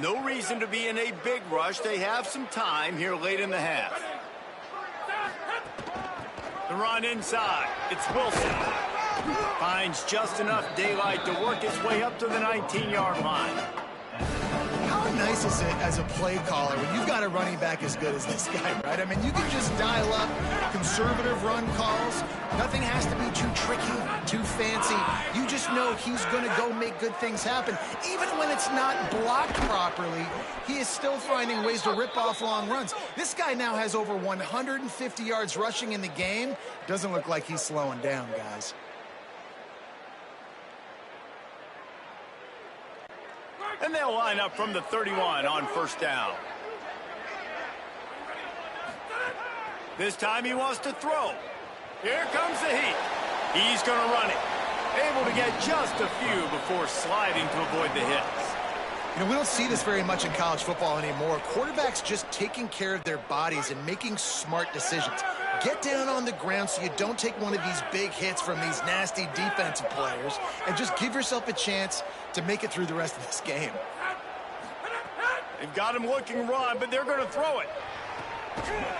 No reason to be in a big rush. They have some time here late in the half. The run inside. It's Wilson. Finds just enough daylight to work his way up to the 19-yard line. How nice is it as a play caller when you've got a running back as good as this guy, right? I mean, you can just dial up conservative run calls. Nothing has to be too tricky, too fancy. You just know he's going to go make good things happen. Even when it's not blocked properly, he is still finding ways to rip off long runs. This guy now has over 150 yards rushing in the game. Doesn't look like he's slowing down, guys. And they'll line up from the 31 on first down. This time he wants to throw. Here comes the heat. He's going to run it. Able to get just a few before sliding to avoid the hits. You know, we don't see this very much in college football anymore. Quarterbacks just taking care of their bodies and making smart decisions. Get down on the ground so you don't take one of these big hits from these nasty defensive players, and just give yourself a chance to make it through the rest of this game. They've got him looking run, but they're going to throw it.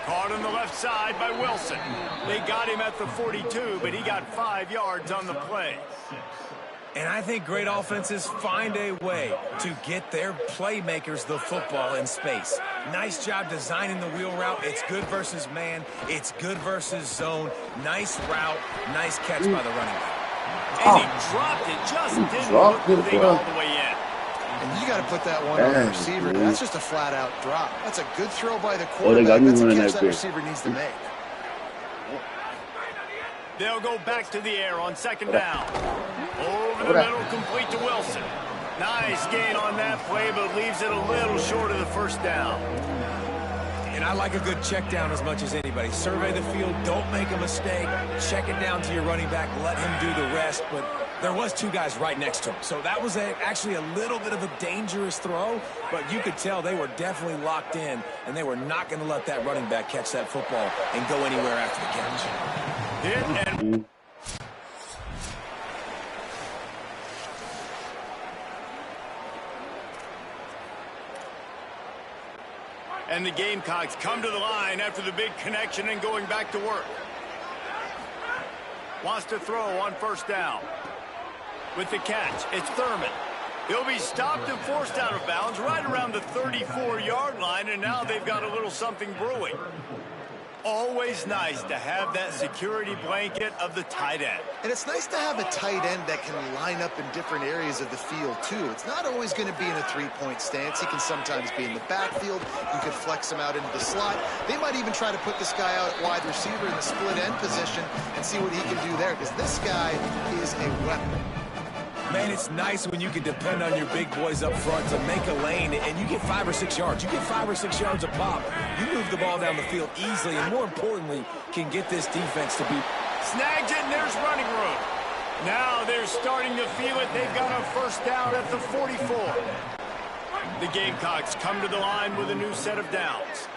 Caught on the left side by Wilson. They got him at the 42, but he got 5 yards on the play. And I think great offenses find a way to get their playmakers the football in space. Nice job designing the wheel route. It's good versus man. It's good versus zone. Nice route. Nice catch by the running back. And he dropped it. Just didn't look the thing all the way in. And you got to put that one on the receiver. That's just a flat-out drop. That's a good throw by the quarterback. That's a catch that receiver needs to make. They'll go back to the air on second down. Over the middle, complete to Wilson. Nice gain on that play, but leaves it a little short of the first down. And I like a good check down as much as anybody. Survey the field, don't make a mistake. Check it down to your running back, let him do the rest. But there was 2 guys right next to him. So that was actually a little bit of a dangerous throw, but you could tell they were definitely locked in, and they were not going to let that running back catch that football and go anywhere after the catch. And the Gamecocks come to the line after the big connection and going back to work. Wants to throw on first down. With the catch, it's Thurman. He'll be stopped and forced out of bounds right around the 34-yard line, and now they've got a little something brewing. Always nice to have that security blanket of the tight end. And it's nice to have a tight end that can line up in different areas of the field, too. It's not always going to be in a three-point stance. He can sometimes be in the backfield. You could flex him out into the slot. They might even try to put this guy out at wide receiver in the split end position and see what he can do there, because this guy is a weapon. Man, it's nice when you can depend on your big boys up front to make a lane, and you get 5 or 6 yards. You get 5 or 6 yards a pop. You move the ball down the field easily, and more importantly, can get this defense to be... Snagged it, and there's running room. Now they're starting to feel it. They've got a first down at the 44. The Gamecocks come to the line with a new set of downs.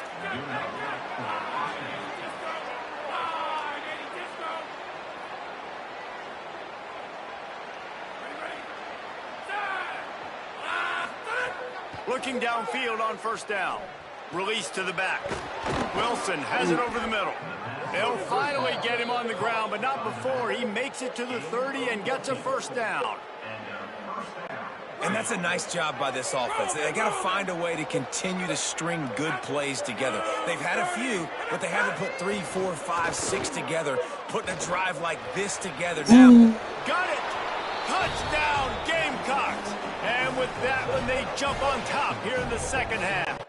Looking downfield on first down. Release to the back. Wilson has it over the middle. They'll finally get him on the ground, but not before he makes it to the 30 and gets a first down. And that's a nice job by this offense. They got to find a way to continue to string good plays together. They've had a few, but they haven't put 3, 4, 5, 6 together. Putting a drive like this together now. Got it! Touchdown, Gamecocks! And with that one, they jump on top here in the second half.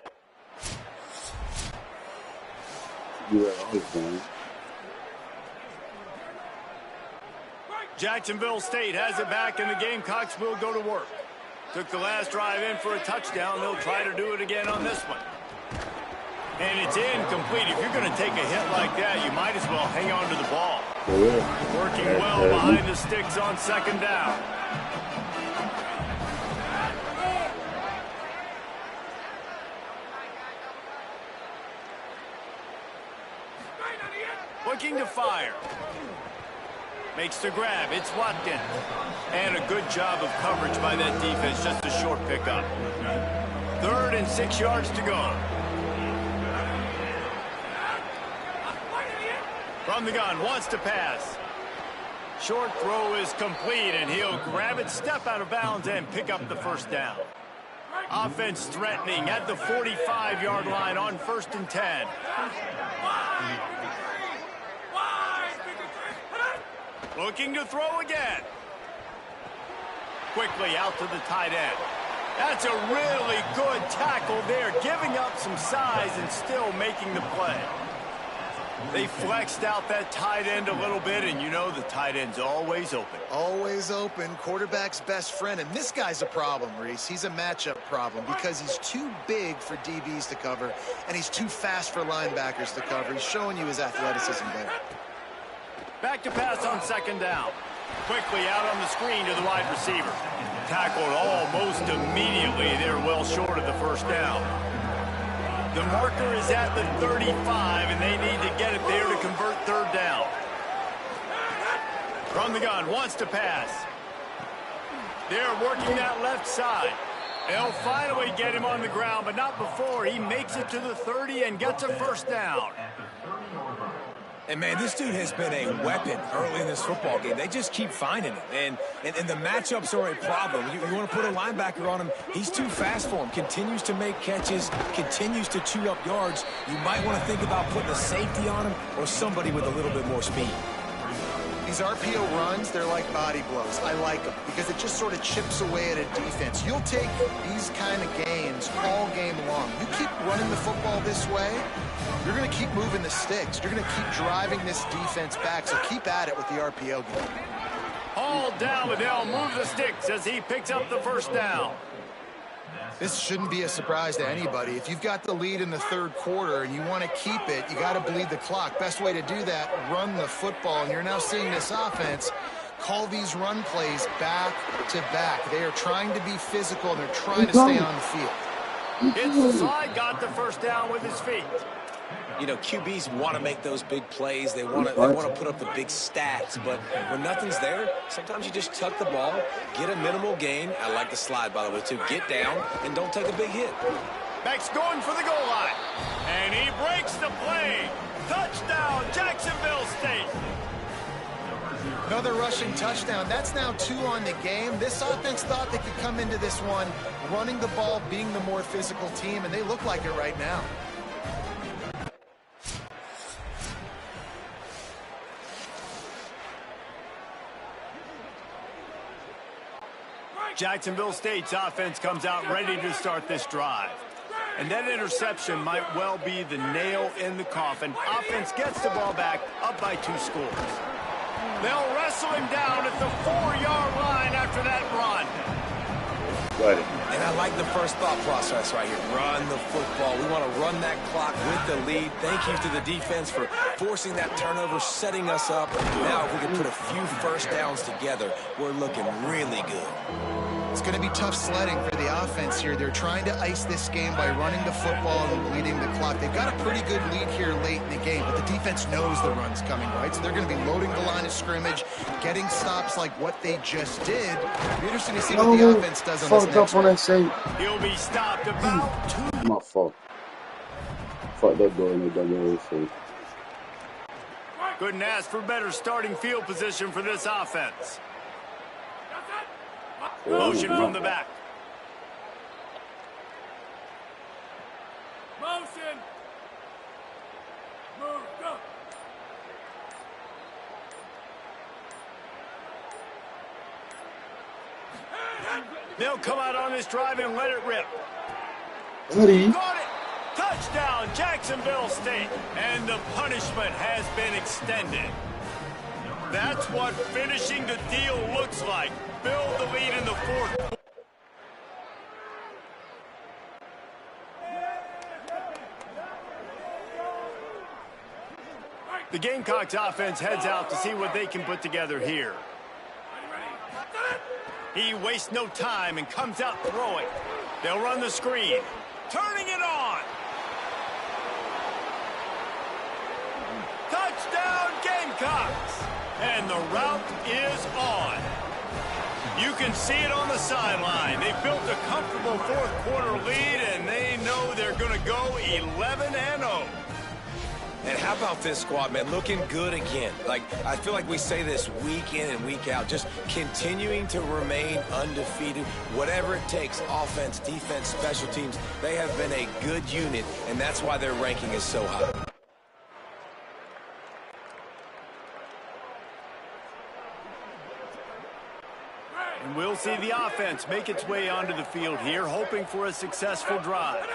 Jacksonville State has it back, and the Gamecocks will go to work. Took the last drive in for a touchdown. They'll try to do it again on this one. And it's incomplete. If you're going to take a hit like that, you might as well hang on to the ball. Working well behind the sticks on second down. Looking to fire. Makes the grab. It's Watkins. And a good job of coverage by that defense. Just a short pickup. 3rd and 6 yards to go. From the gun, wants to pass. Short throw is complete, and he'll grab it, step out of bounds, and pick up the first down. Offense threatening at the 45-yard line on 1st and 10. Looking to throw again. Quickly out to the tight end. That's a really good tackle there, giving up some size and still making the play. They flexed out that tight end a little bit, and you know the tight end's always open. Always open, quarterback's best friend. And this guy's a problem, Reese. He's a matchup problem because he's too big for DBs to cover, and he's too fast for linebackers to cover. He's showing you his athleticism there. Back to pass on 2nd down. Quickly out on the screen to the wide receiver. Tackled almost immediately. They're well short of the first down. The marker is at the 35, and they need to get it there to convert 3rd down. From the gun, wants to pass. They're working that left side. They'll finally get him on the ground, but not before he makes it to the 30 and gets a first down. And, man, this dude has been a weapon early in this football game. They just keep finding him. And the matchups are a problem. You want to put a linebacker on him, he's too fast for him. Continues to make catches, continues to chew up yards. You might want to think about putting a safety on him or somebody with a little bit more speed. These RPO runs, they're like body blows. I like them because it just sort of chips away at a defense. You'll take these kind of gains all game long. You keep running the football this way, you're going to keep moving the sticks. You're going to keep driving this defense back, so keep at it with the RPO game. All down, but they'll move the sticks as he picks up the first down. This shouldn't be a surprise to anybody. If you've got the lead in the 3rd quarter and you want to keep it, you got to bleed the clock. Best way to do that, run the football. And you're now seeing this offense call these run plays back to back. They are trying to be physical, and they're trying to stay on the field. Hits the slide, got the first down with his feet. You know, QBs want to make those big plays. They want to put up the big stats. But when nothing's there, sometimes you just tuck the ball, get a minimal gain. I like the slide, by the way, too. Get down and don't take a big hit. Max going for the goal line. And he breaks the play. Touchdown, Jacksonville State. Another rushing touchdown. That's now 2 on the game. This offense thought they could come into this one running the ball, being the more physical team, and they look like it right now. Jacksonville State's offense comes out ready to start this drive. And that interception might well be the nail in the coffin. Offense gets the ball back, up by 2 scores. They'll wrestle him down at the 4-yard line after that run. Got it. And I like the first thought process right here. Run the football. We want to run that clock with the lead. Thank you to the defense for forcing that turnover, setting us up. Now if we can put a few first downs together, we're looking really good. It's going to be tough sledding for the offense here. They're trying to ice this game by running the football and bleeding the clock. They've got a pretty good lead here late in the game, but the defense knows the run's coming, right? So they're going to be loading the line of scrimmage, getting stops like what they just did. It'll be interesting to see what the offense does on this next one. He'll be stopped about 2. My fault. Fuck that boy in the WAC. Couldn't ask for better starting field position for this offense. Motion from the back. Motion. Move, go. They'll come out on this drive and let it rip. Ready? Got it. Touchdown, Jacksonville State. And the punishment has been extended. That's what finishing the deal looks like. Build the lead in the 4th. The Gamecocks offense heads out to see what they can put together here. He wastes no time and comes out throwing. They'll run the screen. Turning it on. Touchdown, Gamecocks. And the route is on. You can see it on the sideline. They built a comfortable fourth-quarter lead, and they know they're going to go 11-0. And how about this squad, man? Looking good again. Like, I feel like we say this week in and week out, just continuing to remain undefeated. Whatever it takes, offense, defense, special teams, they have been a good unit, and that's why their ranking is so high. And we'll see the offense make its way onto the field here, hoping for a successful drive.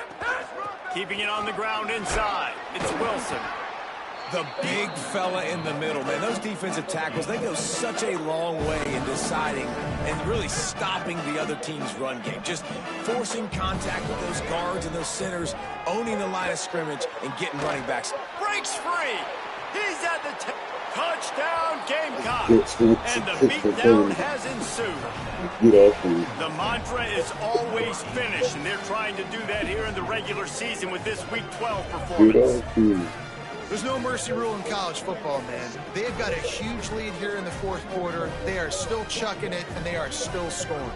Keeping it on the ground inside. It's Wilson. The big fella in the middle, man. Those defensive tackles, they go such a long way in deciding and really stopping the other team's run game. Just forcing contact with those guards and those centers, owning the line of scrimmage, and getting running backs. Breaks free. He's at the touchdown, Gamecocks. And the beatdown has ensued. The mantra is always finish, and they're trying to do that here in the regular season with this Week 12 performance. There's no mercy rule in college football, man. They've got a huge lead here in the fourth quarter. They are still chucking it, and they are still scoring.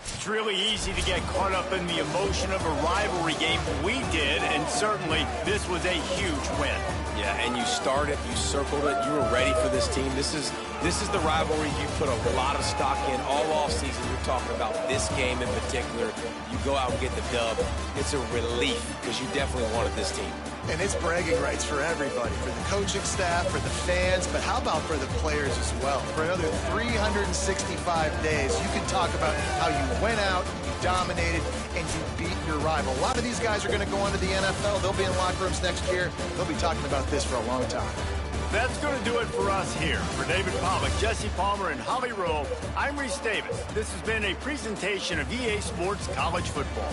It's really easy to get caught up in the emotion of a rivalry game. We did, and certainly this was a huge win. Yeah, and you started, you circled it, you were ready for this team. This is the rivalry you put a lot of stock in all offseason. You're talking about this game in particular. You go out and get the dub. It's a relief because you definitely wanted this team. And it's bragging rights for everybody, for the coaching staff, for the fans, but how about for the players as well? For another 365 days, you can talk about how you went out, you dominated, and you beat your rival. A lot of these guys are going to go on to the NFL. They'll be in locker rooms next year. They'll be talking about this for a long time. That's going to do it for us here. For David Pollack, Jesse Palmer, and Holly Rowe, I'm Reese Davis. This has been a presentation of EA Sports College Football.